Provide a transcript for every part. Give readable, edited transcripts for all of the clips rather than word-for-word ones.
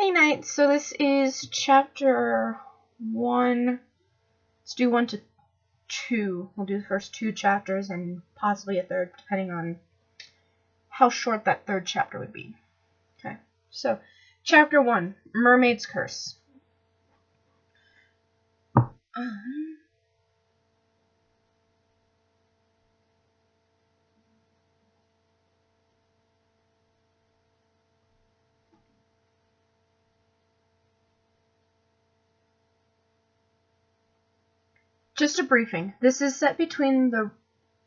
Hey Knight, so this is chapter 1. Let's do 1 to 2. We'll do the first 2 chapters and possibly a third, depending on how short that third chapter would be. Okay, so chapter 1, Mermaid's Curse. Just a briefing. This is set between the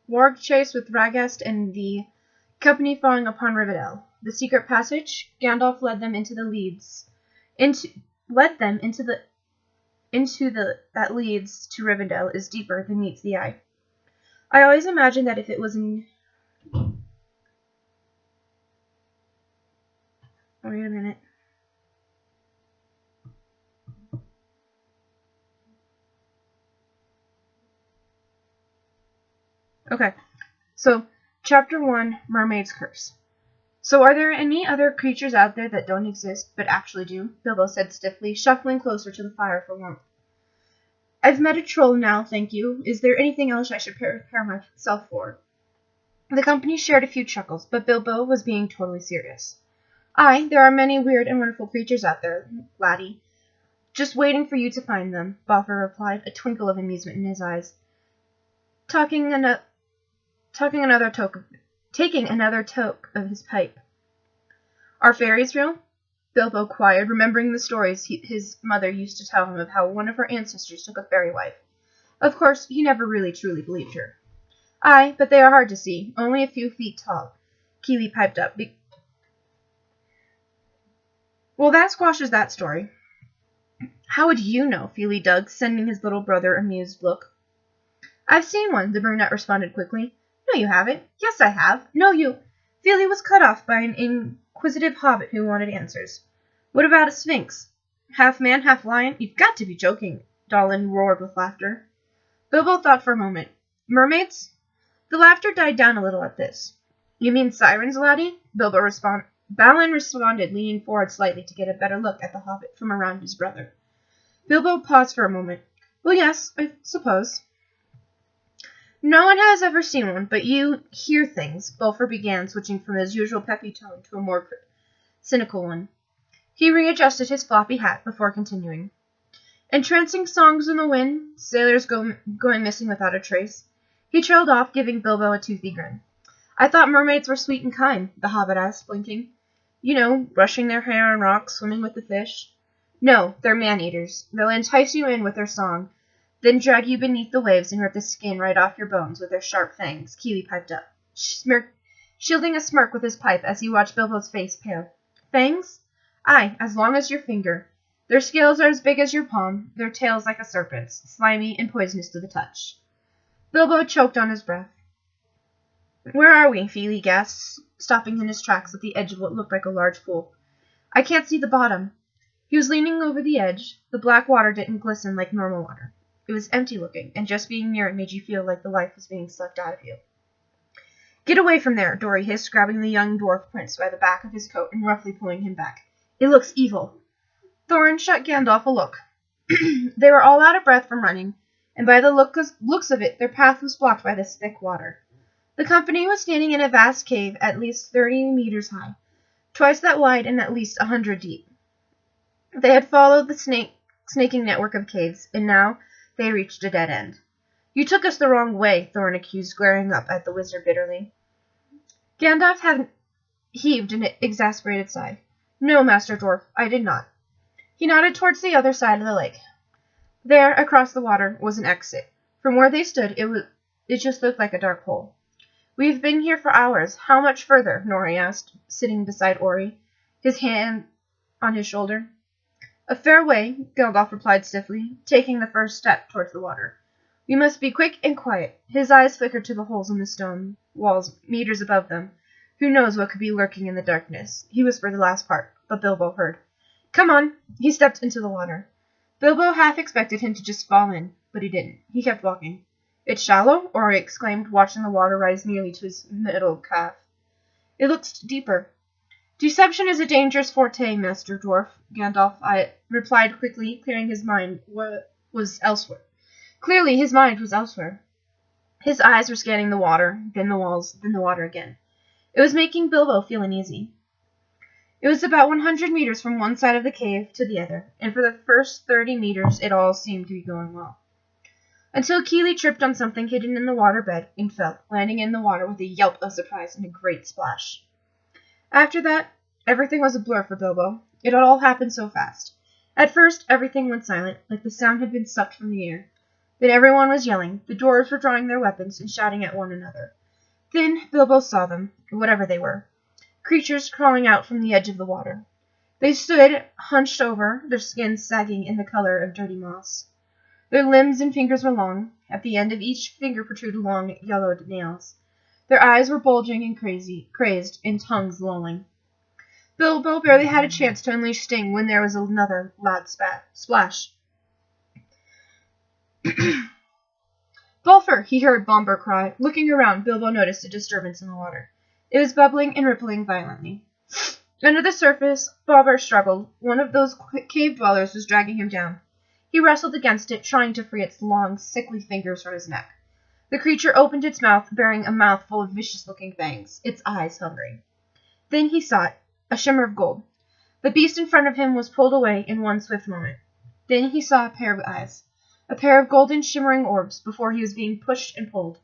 warg chase with Ragast and the company falling upon Rivendell. The secret passage, Gandalf led them into that leads to Rivendell is deeper than meets the eye. I always imagined that if it was in... Wait a minute. Okay, so chapter 1, Mermaid's Curse. So are there any other creatures out there that don't exist, but actually do? Bilbo said stiffly, shuffling closer to the fire for warmth. I've met a troll now, thank you. Is there anything else I should prepare myself for? The company shared a few chuckles, but Bilbo was being totally serious. Aye, there are many weird and wonderful creatures out there, laddie. Just waiting for you to find them, Balfour replied, a twinkle of amusement in his eyes. Taking another toke of his pipe. Are fairies real? Bilbo inquired, remembering the stories his mother used to tell him of how one of her ancestors took a fairy wife. Of course, he never really truly believed her. Aye, but they are hard to see, only a few feet tall. Keeley piped up. Well, that squashes that story. How would you know? Feely dug, sending his little brother an amused look. I've seen one, the brunette responded quickly. No, you haven't. Yes, I have. No, you... Feely was cut off by an inquisitive hobbit who wanted answers. What about a sphinx? Half man, half lion? You've got to be joking, Dalin roared with laughter. Bilbo thought for a moment. Mermaids? The laughter died down a little at this. You mean sirens, laddie? Balin responded, leaning forward slightly to get a better look at the hobbit from around his brother. Bilbo paused for a moment. Well, yes, I suppose. No one has ever seen one, but you hear things, Balfour began, switching from his usual peppy tone to a more cynical one. He readjusted his floppy hat before continuing. Entrancing songs in the wind, sailors going missing without a trace. He trailed off, giving Bilbo a toothy grin. I thought mermaids were sweet and kind, the hobbit asked, blinking. You know, brushing their hair on rocks, swimming with the fish. No, they're man-eaters. They'll entice you in with their song, then drag you beneath the waves and rip the skin right off your bones with their sharp fangs, Keeley piped up, shielding a smirk with his pipe as he watched Bilbo's face pale. Fangs? Aye, as long as your finger. Their scales are as big as your palm, their tails like a serpent's, slimy and poisonous to the touch. Bilbo choked on his breath. Where are we? Feely gasped, stopping in his tracks at the edge of what looked like a large pool. I can't see the bottom. He was leaning over the edge. The black water didn't glisten like normal water. It was empty-looking, and just being near it made you feel like the life was being sucked out of you. Get away from there, Dory hissed, grabbing the young dwarf prince by the back of his coat and roughly pulling him back. It looks evil. Thorin shot Gandalf a look. They were all out of breath from running, and by the looks of it, their path was blocked by this thick water. The company was standing in a vast cave at least 30 meters high, twice that wide and at least 100 deep. They had followed the snaking network of caves, and now they reached a dead end. You took us the wrong way, Thorin accused, glaring up at the wizard bitterly. Gandalf heaved an exasperated sigh. No, Master Dwarf, I did not. He nodded towards the other side of the lake. There, across the water, was an exit. From where they stood, it just looked like a dark hole. We've been here for hours. How much further? Nori asked, sitting beside Ori, his hand on his shoulder. A fair way, Gandalf replied stiffly, taking the first step towards the water. We must be quick and quiet. His eyes flickered to the holes in the stone walls, meters above them. Who knows what could be lurking in the darkness? He whispered the last part, but Bilbo heard. Come on. He stepped into the water. Bilbo half expected him to just fall in, but he didn't. He kept walking. It's shallow? Ori exclaimed, watching the water rise nearly to his middle calf. It looked deeper. Deception is a dangerous forte, Master Dwarf, Gandalf replied quickly, clearing his mind was elsewhere. Clearly, his mind was elsewhere. His eyes were scanning the water, then the walls, then the water again. It was making Bilbo feel uneasy. It was about 100 meters from one side of the cave to the other, and for the first 30 meters it all seemed to be going well. Until Keeley tripped on something hidden in the water bed and fell, landing in the water with a yelp of surprise and a great splash. After that, everything was a blur for Bilbo. It had all happened so fast. At first, everything went silent, like the sound had been sucked from the air. Then everyone was yelling. The dwarves were drawing their weapons and shouting at one another. Then Bilbo saw them, whatever they were. Creatures crawling out from the edge of the water. They stood, hunched over, their skins sagging in the color of dirty moss. Their limbs and fingers were long. At the end of each finger protruded long, yellowed nails. Their eyes were bulging and crazed, and tongues lolling. Bilbo barely had a chance to unleash Sting when there was another loud splash. Bolfer! He heard Bombur cry. Looking around, Bilbo noticed a disturbance in the water. It was bubbling and rippling violently. Under the surface, Bombur struggled. One of those cave dwellers was dragging him down. He wrestled against it, trying to free its long, sickly fingers from his neck. The creature opened its mouth, bearing a mouthful of vicious-looking fangs, its eyes hungry. Then he saw it, a shimmer of gold. The beast in front of him was pulled away in one swift moment. Then he saw a pair of eyes, a pair of golden shimmering orbs, before he was being pushed and pulled.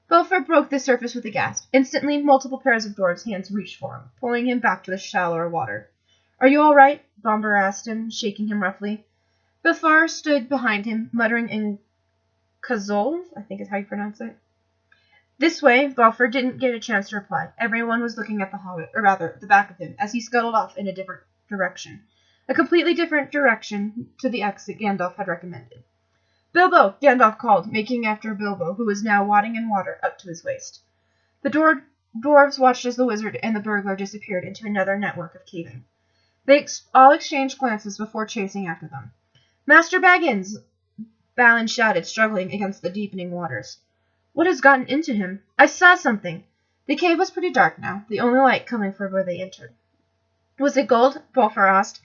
Belfer broke the surface with a gasp. Instantly, multiple pairs of dwarves' hands reached for him, pulling him back to the shallower water. "Are you all right?" Bombur asked him, shaking him roughly. Belfar stood behind him, muttering in Khazol, I think is how you pronounce it. This way, Belfer didn't get a chance to reply. Everyone was looking at the hobbit, or rather, the back of him, as he scuttled off in a different direction. A completely different direction to the exit Gandalf had recommended. "Bilbo!" Gandalf called, making after Bilbo, who was now wading in water up to his waist. The dwarves watched as the wizard and the burglar disappeared into another network of caving. They all exchanged glances before chasing after them. "Master Baggins!" Balin shouted, struggling against the deepening waters. "What has gotten into him? I saw something!" The cave was pretty dark now, the only light coming from where they entered. "Was it gold?" Bolfer asked,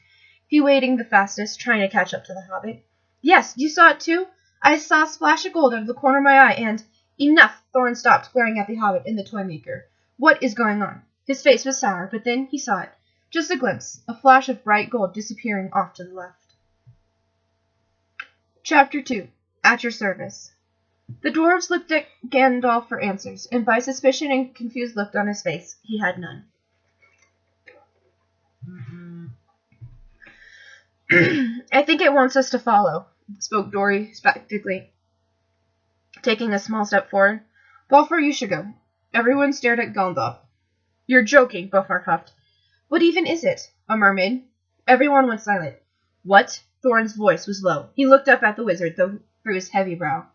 he wading the fastest, trying to catch up to the hobbit. "Yes, you saw it too? I saw a splash of gold out of the corner of my eye, and—" "Enough!" Thorin stopped, glaring at the hobbit and the toy maker. "What is going on?" His face was sour, but then he saw it. Just a glimpse, a flash of bright gold disappearing off to the left. Chapter 2. At your service. The dwarves looked at Gandalf for answers, and by suspicion and confused look on his face, he had none. "I think it wants us to follow," spoke Dory spectacally, taking a small step forward. "Bolfer, you should go." Everyone stared at Gandalf. "You're joking," Bolfer huffed. "What even is it? A mermaid?" Everyone went silent. "What?" Thorin's voice was low. He looked up at the wizard, though through his heavy brow.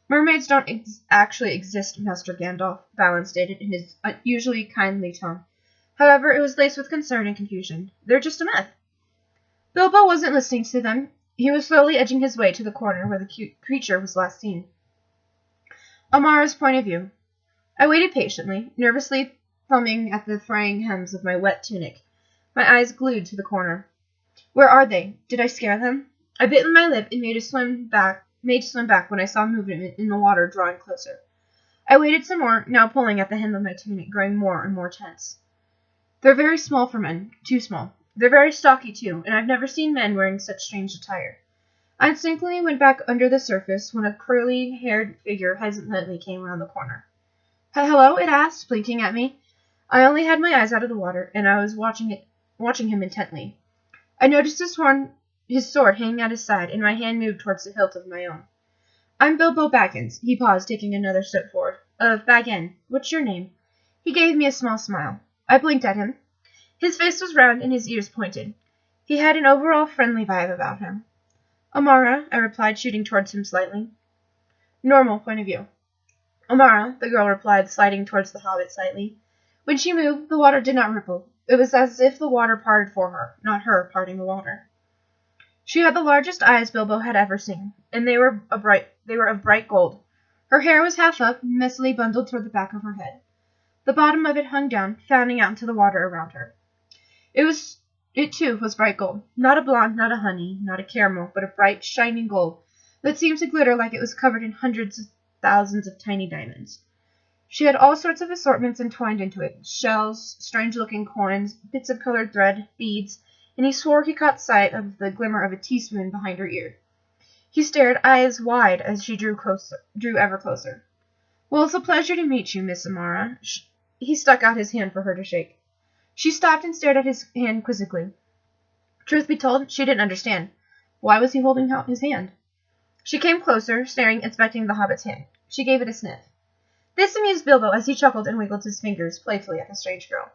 "Mermaids don't actually exist, Master Gandalf," Balin stated in his usually kindly tone. However, it was laced with concern and confusion. "They're just a myth." Bilbo wasn't listening to them. He was slowly edging his way to the corner where the creature was last seen. Amara's point of view. I waited patiently, nervously thumbing at the fraying hems of my wet tunic, my eyes glued to the corner. Where are they? Did I scare them? I bit my lip and made to swim back when I saw movement in the water drawing closer. I waited some more, now pulling at the hem of my tunic, growing more and more tense. They're very small for men, too small. They're very stocky, too, and I've never seen men wearing such strange attire. I instinctively went back under the surface when a curly-haired figure hesitantly came around the corner. "Hello?" it asked, blinking at me. I only had my eyes out of the water, and I was watching him intently. I noticed his sword hanging at his side, and my hand moved towards the hilt of my own. "I'm Bilbo Baggins." He paused, taking another step forward. "Of Bag End. What's your name?" He gave me a small smile. I blinked at him. His face was round and his ears pointed. He had an overall friendly vibe about him. "Amara," I replied, shooting towards him slightly. "Normal point of view." "Amara," the girl replied, sliding towards the hobbit slightly. When she moved, the water did not ripple. It was as if the water parted for her, not her parting the water. She had the largest eyes Bilbo had ever seen, and they were of bright gold. Her hair was half up, messily bundled toward the back of her head. The bottom of it hung down, fanning out into the water around her. It too was bright gold. Not a blonde, not a honey, not a caramel, but a bright, shining gold that seemed to glitter like it was covered in hundreds of thousands of tiny diamonds. She had all sorts of assortments entwined into it, shells, strange-looking coins, bits of colored thread, beads, and he swore he caught sight of the glimmer of a teaspoon behind her ear. He stared, eyes wide, as she drew ever closer. "Well, it's a pleasure to meet you, Miss Amara." He stuck out his hand for her to shake. She stopped and stared at his hand quizzically. Truth be told, she didn't understand. Why was he holding out his hand? She came closer, staring, inspecting the hobbit's hand. She gave it a sniff. This amused Bilbo as he chuckled and wiggled his fingers playfully at the strange girl,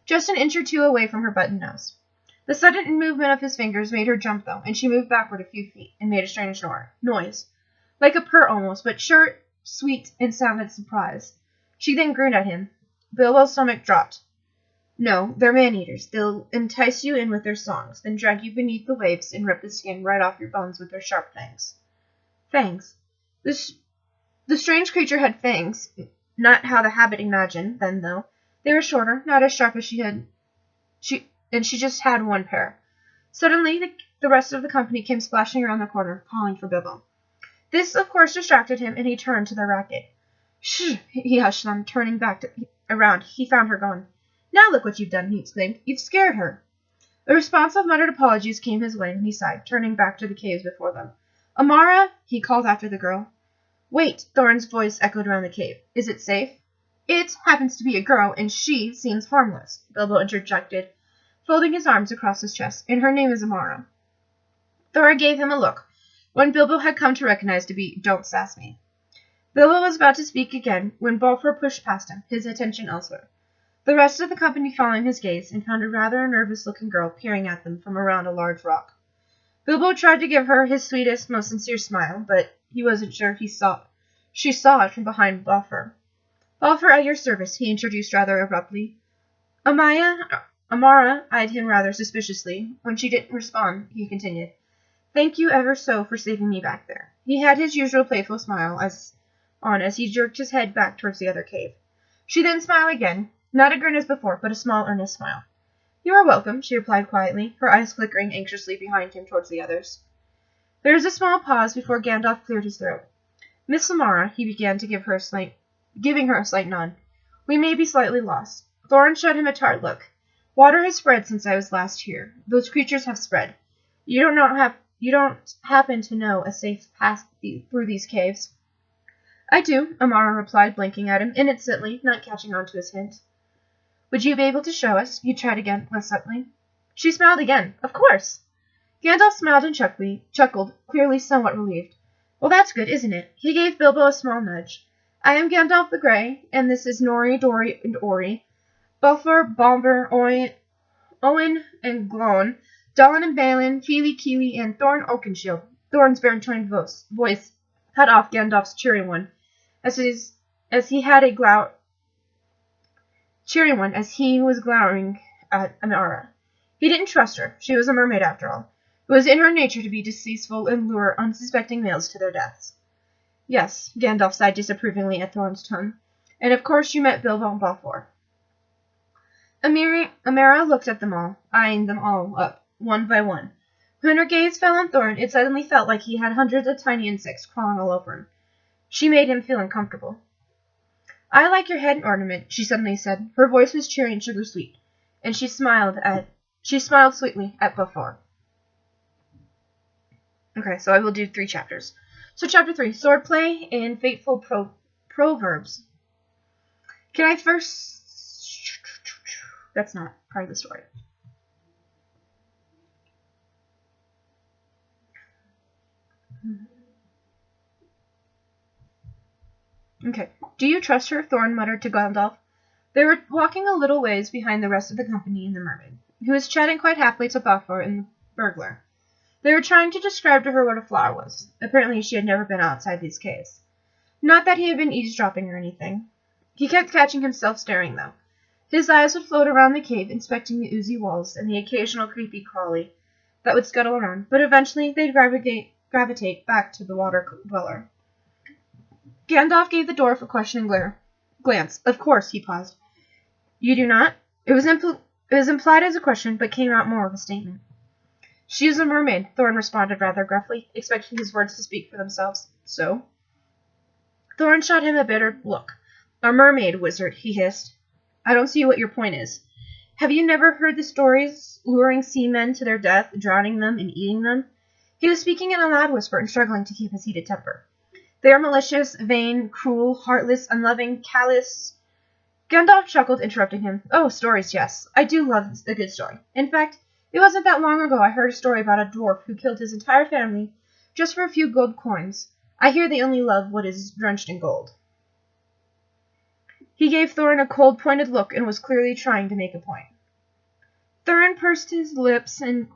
just an inch or two away from her button nose. The sudden movement of his fingers made her jump, though, and she moved backward a few feet and made a strange noise, like a purr almost, but short, sweet, and sounded surprise. She then grinned at him. Bilbo's stomach dropped. "No, they're man-eaters. They'll entice you in with their songs, then drag you beneath the waves and rip the skin right off your bones with their sharp fangs." Fangs. The strange creature had fangs. Not how the Hobbit imagined them, though. They were shorter, not as sharp as she just had one pair. Suddenly, the rest of the company came splashing around the corner, calling for Bilbo. This, of course, distracted him, and he turned to their racket. "Shh!" he hushed them, turning back around. He found her gone. "Now look what you've done," he exclaimed. "You've scared her." A response of muttered apologies came his way, and he sighed, turning back to the caves before them. "Amara!" he called after the girl. "Wait!" Thorin's voice echoed around the cave. "Is it safe?" "It happens to be a girl, and she seems harmless," Bilbo interjected, folding his arms across his chest. "And her name is Amara." Thorin gave him a look, one Bilbo had come to recognize to be "Don't sass me." Bilbo was about to speak again when Balfour pushed past him, his attention elsewhere. The rest of the company following his gaze, and found a rather nervous-looking girl peering at them from around a large rock. Bilbo tried to give her his sweetest, most sincere smile, but he wasn't sure she saw it from behind Balfour. "Balfour, at your service," he introduced rather abruptly. Amara eyed him rather suspiciously. When she didn't respond, he continued, "Thank you ever so for saving me back there." He had his usual playful smile as he jerked his head back towards the other cave. She then smiled again, not a grin as before, but a small, earnest smile. "You are welcome," she replied quietly, her eyes flickering anxiously behind him towards the others. There was a small pause before Gandalf cleared his throat. "Miss Amara," he began, giving her a slight nod. "We may be slightly lost." Thorin shot him a tart look. "Water has spread since I was last here. Those creatures have spread. You don't happen to know a safe path through these caves?" "I do," Amara replied, blinking at him innocently, not catching on to his hint. "Would you be able to show us?" He tried again, less subtly. She smiled again. "Of course." Gandalf smiled and chuckled, clearly somewhat relieved. "Well, that's good, isn't it?" He gave Bilbo a small nudge. "I am Gandalf the Grey, and this is Nori, Dori, and Ori, Balfour, Balber, Owen, and Glon, Dalin and Balin, Fili, Kili, and Thorin Oakenshield." Thorin's baritone voice cut off Gandalf's cheery one, as he was glowering at Amara. He didn't trust her. She was a mermaid, after all. It was in her nature to be deceitful and lure unsuspecting males to their deaths. "Yes," Gandalf sighed disapprovingly at Thorin's tone. "And of course you met Bilbo and Balfour." Amara looked at them all, eyeing them all up, one by one. When her gaze fell on Thorin, it suddenly felt like he had hundreds of tiny insects crawling all over him. She made him feel uncomfortable. "I like your head ornament," she suddenly said. Her voice was cheery and sugar-sweet, and she smiled sweetly at Balfour. Okay, so I will do 3 chapters. So chapter 3, Swordplay and Fateful Proverbs. Can I first... That's not part of the story. Okay. "Do you trust her?" Thorin muttered to Gandalf. They were walking a little ways behind the rest of the company and the mermaid, who was chatting quite happily to Balfour and the burglar. They were trying to describe to her what a flower was. Apparently she had never been outside these caves. Not that he had been eavesdropping or anything. He kept catching himself staring, though. His eyes would float around the cave, inspecting the oozy walls and the occasional creepy crawly that would scuttle around, but eventually they'd gravitate back to the water dweller. Gandalf gave the dwarf a questioning glance. "Of course," he paused. "You do not?" It It was implied as a question, but came out more of a statement. She is a mermaid, Thorin responded rather gruffly, expecting his words to speak for themselves. So? Thorin shot him a bitter look. A mermaid, wizard, he hissed. I don't see what your point is. Have you never heard the stories luring seamen to their death, drowning them, and eating them? He was speaking in a loud whisper and struggling to keep his heated temper. They are malicious, vain, cruel, heartless, unloving, callous. Gandalf chuckled, interrupting him. Oh, stories, yes. I do love a good story. In fact, it wasn't that long ago I heard a story about a dwarf who killed his entire family just for a few gold coins. I hear they only love what is drenched in gold. He gave Thorin a cold, pointed look and was clearly trying to make a point. Thorin pursed his lips and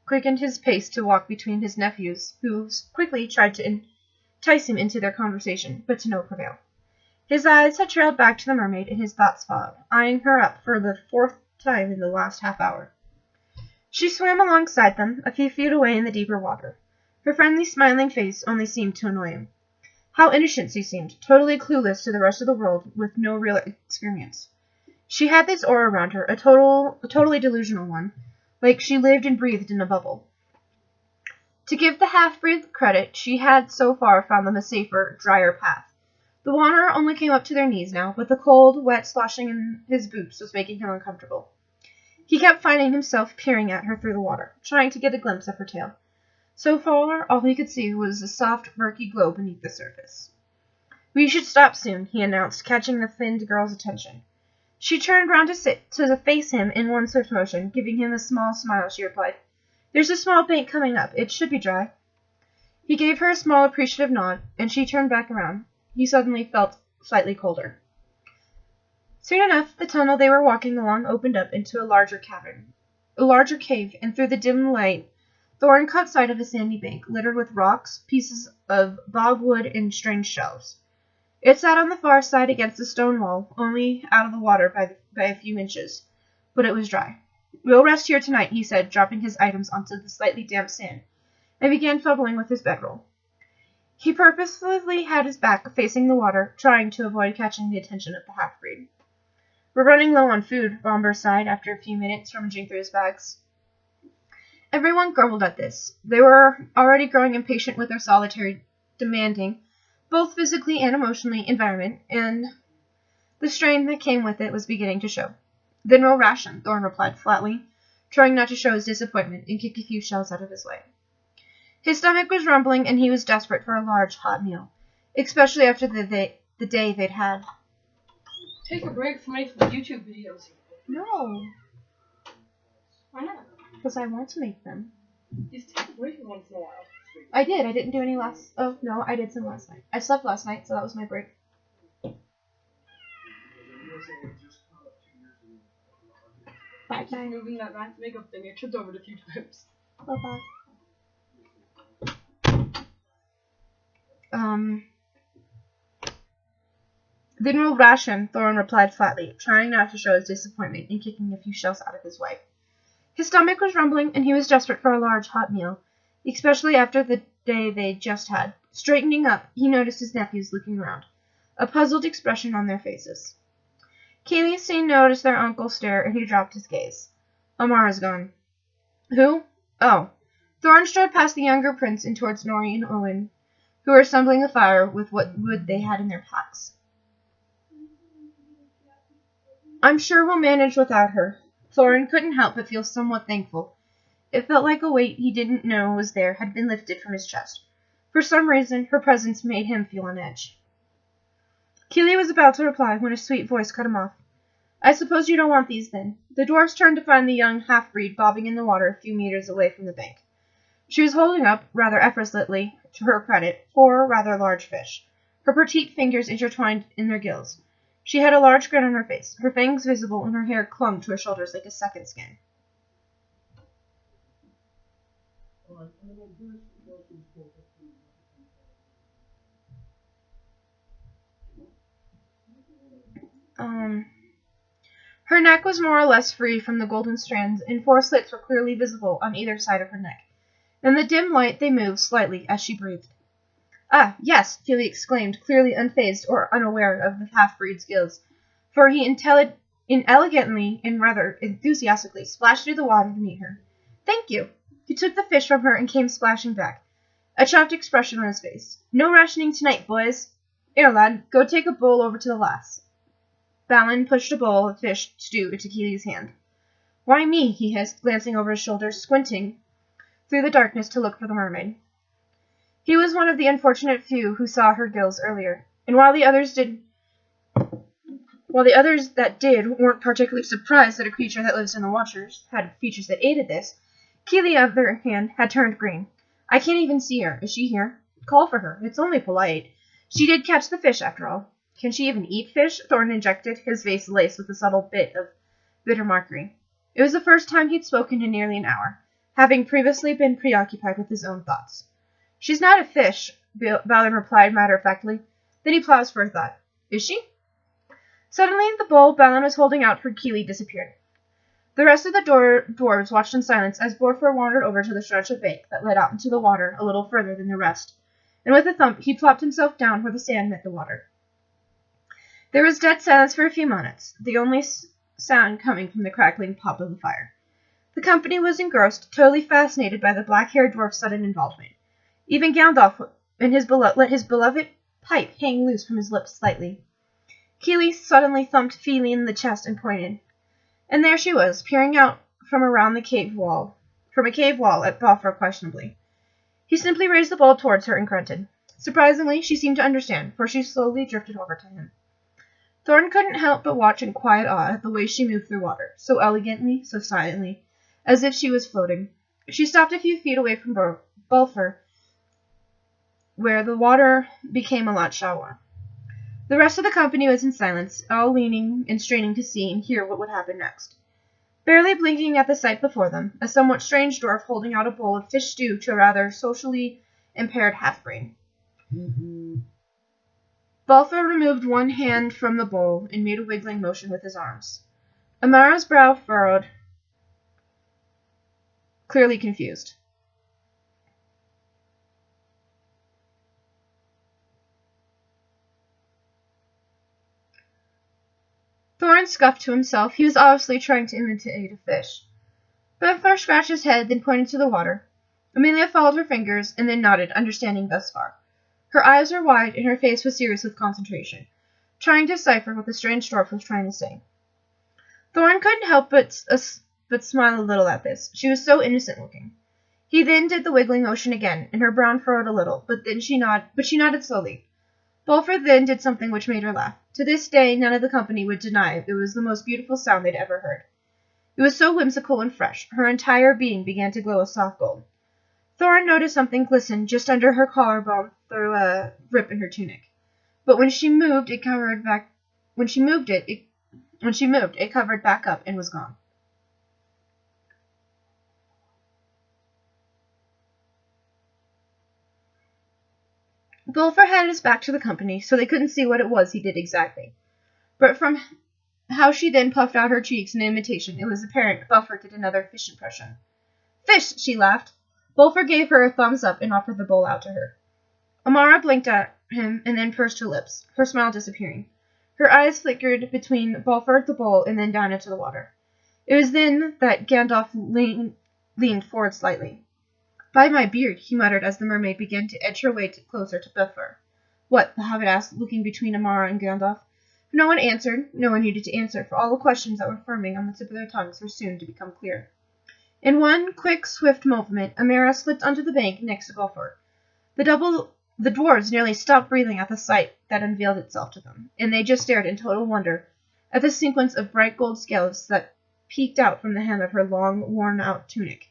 quickened his pace to walk between his nephews, who quickly tried to entice him into their conversation, but to no avail. His eyes had trailed back to the mermaid, and his thoughts followed, eyeing her up for the 4th time in the last half hour. She swam alongside them, a few feet away in the deeper water. Her friendly, smiling face only seemed to annoy him. How innocent she seemed, totally clueless to the rest of the world, with no real experience. She had this aura around her, a totally delusional one, like she lived and breathed in a bubble. To give the half-breed credit, she had so far found them a safer, drier path. The water only came up to their knees now, but the cold, wet sloshing in his boots was making him uncomfortable. He kept finding himself peering at her through the water, trying to get a glimpse of her tail. So far, all he could see was a soft, murky glow beneath the surface. We should stop soon, he announced, catching the thinned girl's attention. She turned round to face him in one swift motion, giving him a small smile. She replied, There's a small bank coming up. It should be dry. He gave her a small, appreciative nod, and she turned back around. He suddenly felt slightly colder. Soon enough, the tunnel they were walking along opened up into a larger cave, and through the dim light, Thorin caught sight of a sandy bank, littered with rocks, pieces of bogwood, and strange shells. It sat on the far side against the stone wall, only out of the water by a few inches, but it was dry. We'll rest here tonight, he said, dropping his items onto the slightly damp sand, and began fumbling with his bedroll. He purposefully had his back facing the water, trying to avoid catching the attention of the half-breed. We're running low on food, Bomber sighed after a few minutes, rummaging through his bags. Everyone grumbled at this. They were already growing impatient with their solitary, demanding, both physically and emotionally, environment, and the strain that came with it was beginning to show. Then we'll ration, Thorin replied flatly, trying not to show his disappointment and kick a few shells out of his way. His stomach was rumbling, and he was desperate for a large, hot meal, especially after the day they'd had. Take a break from making YouTube videos. No. Why not? Because I want to make them. Just take a break once in a while. I did. I didn't do any last... Oh, no, I did some last night. I slept last night, so that was my break. Bye-bye. Moving that matte makeup thing, I tripped over it a few times. Bye-bye. Then we'll ration, Thorin replied flatly, trying not to show his disappointment and kicking a few shells out of his way. His stomach was rumbling, and he was desperate for a large, hot meal, especially after the day they'd just had. Straightening up, he noticed his nephews looking around, a puzzled expression on their faces. Khaleesi noticed their uncle stare, and he dropped his gaze. Amara's gone. Who? Oh. Thorin strode past the younger prince and towards Nori and Owen, who were assembling a fire with what wood they had in their packs. I'm sure we'll manage without her. Thorin couldn't help but feel somewhat thankful. It felt like a weight he didn't know was there had been lifted from his chest. For some reason, her presence made him feel on edge. Keeley was about to reply when a sweet voice cut him off. I suppose you don't want these, then. The dwarfs turned to find the young half-breed bobbing in the water a few meters away from the bank. She was holding up, rather effortlessly, to her credit, 4 rather large fish, her petite fingers intertwined in their gills. She had a large grin on her face, her fangs visible, and her hair clung to her shoulders like a second skin. Her neck was more or less free from the golden strands, and 4 slits were clearly visible on either side of her neck. In the dim light they moved slightly as she breathed. Ah, yes, Keeley exclaimed, clearly unfazed or unaware of the half-breed's gills, for he elegantly and rather enthusiastically splashed through the water to meet her. "Thank you." He took the fish from her and came splashing back, a shocked expression on his face. "No rationing tonight, boys. 'Ere, lad, go take a bowl over to the lass." Balin pushed a bowl of fish stew into Keely's hand. "Why me?" he hissed, glancing over his shoulder, squinting through the darkness to look for the mermaid. He was one of the unfortunate few who saw her gills earlier, and while the others that did weren't particularly surprised that a creature that lives in the waters had features that aided this, Keely, on the other hand, had turned green. "I can't even see her. Is she here?" "Call for her. It's only polite. She did catch the fish, after all." "Can she even eat fish?" Thorn injected, his face laced with a subtle bit of bitter mockery. It was the first time he'd spoken in nearly an hour, having previously been preoccupied with his own thoughts. "She's not a fish," Balin replied matter-of-factly. Then he paused for a thought. "Is she?" Suddenly, the bowl Balin was holding out for Keely disappeared. The rest of the dwarves watched in silence as Borfor wandered over to the stretch of bank that led out into the water a little further than the rest, and with a thump he plopped himself down where the sand met the water. There was dead silence for a few moments, the only sound coming from the crackling pop of the fire. The company was engrossed, totally fascinated by the black-haired dwarf's sudden involvement. Even Gandalf let his beloved pipe hang loose from his lips slightly. Keely suddenly thumped Feely in the chest and pointed. And there she was, peering out from a cave wall at Balfour questionably. He simply raised the bowl towards her and grunted. Surprisingly, she seemed to understand, for she slowly drifted over to him. Thorn couldn't help but watch in quiet awe at the way she moved through water, so elegantly, so silently, as if she was floating. She stopped a few feet away from Balfour, where the water became a lot shallower. The rest of the company was in silence, all leaning and straining to see and hear what would happen next. Barely blinking at the sight before them, a somewhat strange dwarf holding out a bowl of fish stew to a rather socially impaired half-brain. Balfour removed one hand from the bowl and made a wiggling motion with his arms. Amara's brow furrowed, clearly confused. Thorin scoffed to himself. He was obviously trying to imitate a fish. Balfour scratched his head, then pointed to the water. Amelia followed her fingers, and then nodded, understanding thus far. Her eyes were wide, and her face was serious with concentration, trying to decipher what the strange dwarf was trying to say. Thorin couldn't help but smile a little at this. She was so innocent-looking. He then did the wiggling motion again, and her brow furrowed a little, but she nodded slowly. Balfour then did something which made her laugh. To this day, none of the company would deny it was the most beautiful sound they'd ever heard. It was so whimsical and fresh. Her entire being began to glow a soft gold. Thorin noticed something glisten just under her collarbone through a rip in her tunic. But when she moved, it covered back up and was gone. Balfour had his back to the company, so they couldn't see what it was he did exactly. But from how she then puffed out her cheeks in imitation, it was apparent Balfour did another fish impression. "Fish!" she laughed. Balfour gave her a thumbs up and offered the bowl out to her. Amara blinked at him and then pursed her lips, her smile disappearing. Her eyes flickered between Balfour, the bowl, and then down into the water. It was then that Gandalf leaned forward slightly. "By my beard," he muttered as the mermaid began to edge her way closer to Balfour. "What?" the hobbit asked, looking between Amara and Gandalf. No one answered. No one needed to answer, for all the questions that were forming on the tip of their tongues were soon to become clear. In one quick, swift movement, Amara slipped onto the bank next to Balfour. The dwarves nearly stopped breathing at the sight that unveiled itself to them, and they just stared in total wonder at the sequence of bright gold scales that peeked out from the hem of her long, worn-out tunic.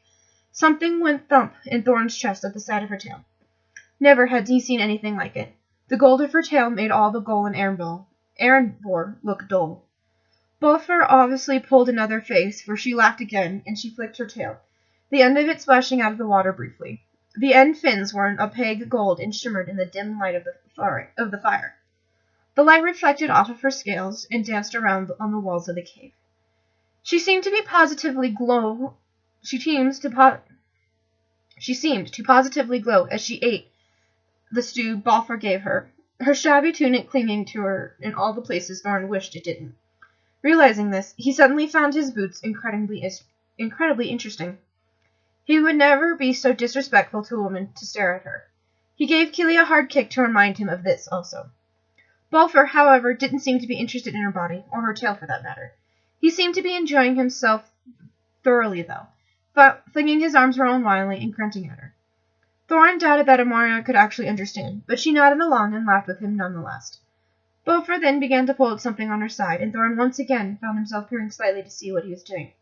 Something went thump in Thorn's chest at the sight of her tail. Never had he seen anything like it. The gold of her tail made all the gold in Erebor look dull. Balfour obviously pulled another face, for she laughed again, and she flicked her tail, the end of it splashing out of the water briefly. The end fins were an opaque gold and shimmered in the dim light of the fire. The light reflected off of her scales and danced around on the walls of the cave. She seemed to positively glow as she ate the stew Balfour gave her, her shabby tunic clinging to her in all the places Thorn wished it didn't. Realizing this, he suddenly found his boots incredibly interesting. He would never be so disrespectful to a woman to stare at her. He gave Keely a hard kick to remind him of this also. Balfour, however, didn't seem to be interested in her body, or her tail for that matter. He seemed to be enjoying himself thoroughly, though, flinging his arms around wildly and grunting at her. Thorin doubted that Amaria could actually understand, but she nodded along and laughed with him nonetheless. Beaufort then began to pull at something on her side, and Thorin once again found himself peering slightly to see what he was doing.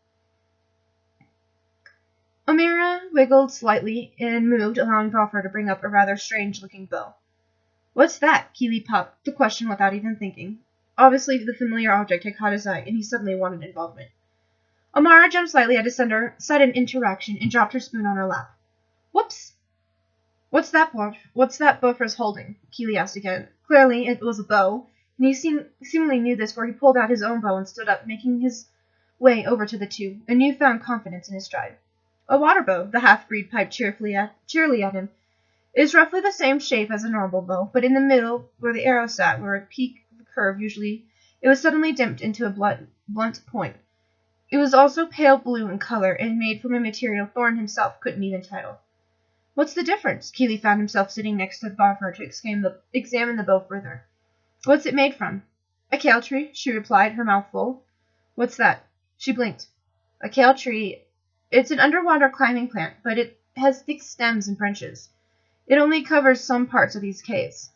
Amaria wiggled slightly and moved, allowing Beaufort to bring up a rather strange-looking bow. "What's that?" Keely popped the question without even thinking. Obviously, the familiar object had caught his eye, and he suddenly wanted involvement. Amara jumped slightly at his sudden interaction and dropped her spoon on her lap. "Whoops! What's that Beaufort's holding?" Keely asked again. Clearly, it was a bow, and he seemingly knew this, for he pulled out his own bow and stood up, making his way over to the two, a new-found confidence in his stride. "A water bow," the half-breed piped cheerily at him. "It is roughly the same shape as a normal bow, but in the middle, where the arrow sat, where a peak curve usually, it was suddenly dipped into a blunt point. It was also pale blue in color, and made from a material Thorin himself couldn't even title. What's the difference?" Keely found himself sitting next to Beaufort to examine the bow further. "What's it made from?" "A kale tree," she replied, her mouth full. "What's that?" She blinked. "A kale tree. It's an underwater climbing plant, but it has thick stems and branches. It only covers some parts of these caves."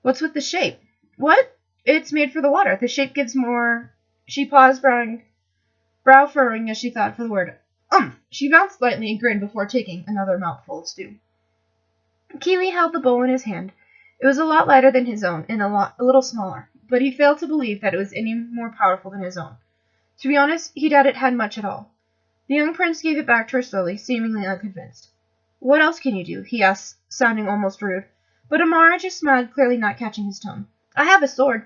"What's with the shape?" "What? It's made for the water. The shape gives more—" She paused, brow furrowing as she thought for the word. She bounced slightly and grinned before taking another mouthful of stew. Keely held the bowl in his hand. It was a lot lighter than his own, and a little smaller, but he failed to believe that it was any more powerful than his own. To be honest, he doubted it had much at all. The young prince gave it back to her slowly, seemingly unconvinced. "What else can you do?" he asked, sounding almost rude, but Amara just smiled, clearly not catching his tone. "I have a sword."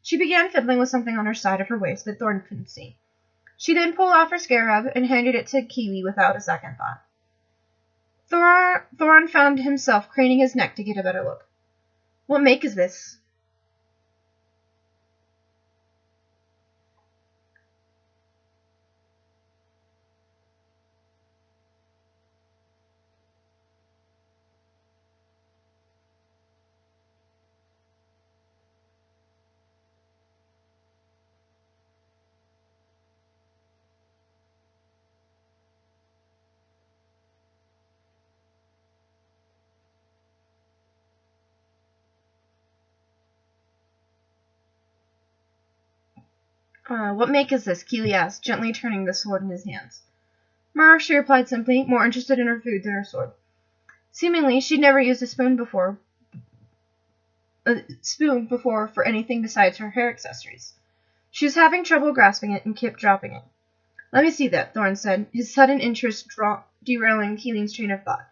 She began fiddling with something on her side of her waist that Thorin couldn't see. She then pulled off her scarab and handed it to Keely without a second thought. Thorin found himself craning his neck to get a better look. "What make is this?" What make is this?" Keely asked, gently turning the sword in his hands. She replied simply, more interested in her food than her sword. Seemingly, she'd never used a spoon before for anything besides her hair accessories. She was having trouble grasping it and kept dropping it. "Let me see that," Thorin said, his sudden interest derailing Keeling's train of thought.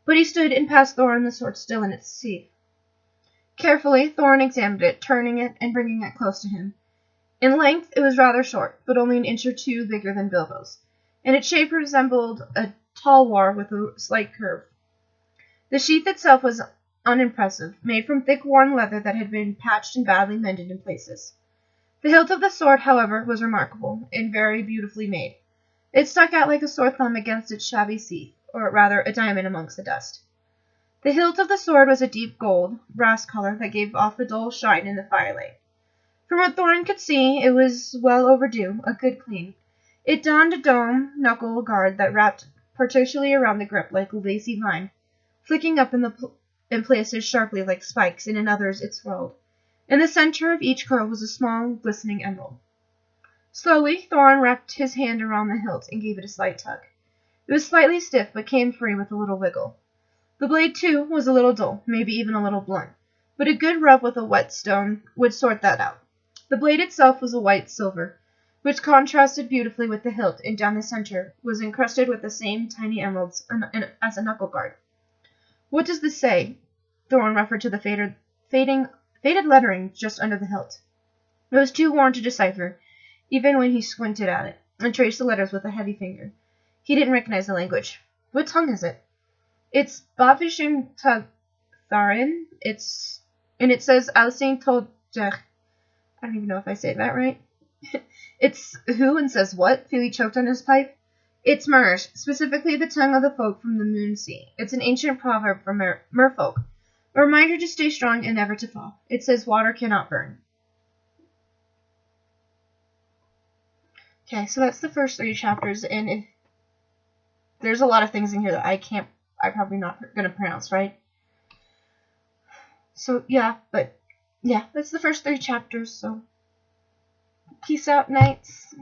But he stood and passed Thorin the sword still in its sheath. Carefully, Thorin examined it, turning it and bringing it close to him. In length, it was rather short, but only an inch or two bigger than Bilbo's, and its shape resembled a talwar with a slight curve. The sheath itself was unimpressive, made from thick worn leather that had been patched and badly mended in places. The hilt of the sword, however, was remarkable, and very beautifully made. It stuck out like a sore thumb against its shabby sheath, or rather a diamond amongst the dust. The hilt of the sword was a deep gold, brass color that gave off a dull shine in the firelight. From what Thorin could see, it was well overdue, a good clean. It donned a dome knuckle guard that wrapped partially around the grip like a lacy vine, flicking up in places sharply like spikes, and in others it swirled. In the center of each curl was a small, glistening emerald. Slowly, Thorin wrapped his hand around the hilt and gave it a slight tug. It was slightly stiff, but came free with a little wiggle. The blade, too, was a little dull, maybe even a little blunt, but a good rub with a whetstone would sort that out. The blade itself was a white silver, which contrasted beautifully with the hilt, and down the center was encrusted with the same tiny emeralds as a knuckle guard. "What does this say?" Thorin referred to the faded lettering just under the hilt. It was too worn to decipher, even when he squinted at it, and traced the letters with a heavy finger. He didn't recognize the language. "What tongue is it?" "It's Bavishim Tharin. And it says Alsing Toldech." I don't even know if I said that right. It's who and says what? Feely choked on his pipe. It's Mersh, specifically the tongue of the folk from the Moon Sea. It's an ancient proverb for merfolk, a reminder to stay strong and never to fall. It says water cannot burn. Okay, so that's the first 3 chapters, and there's a lot of things in here that I'm probably not gonna pronounce right. So yeah, but yeah, that's the first 3 chapters. So peace out, knights.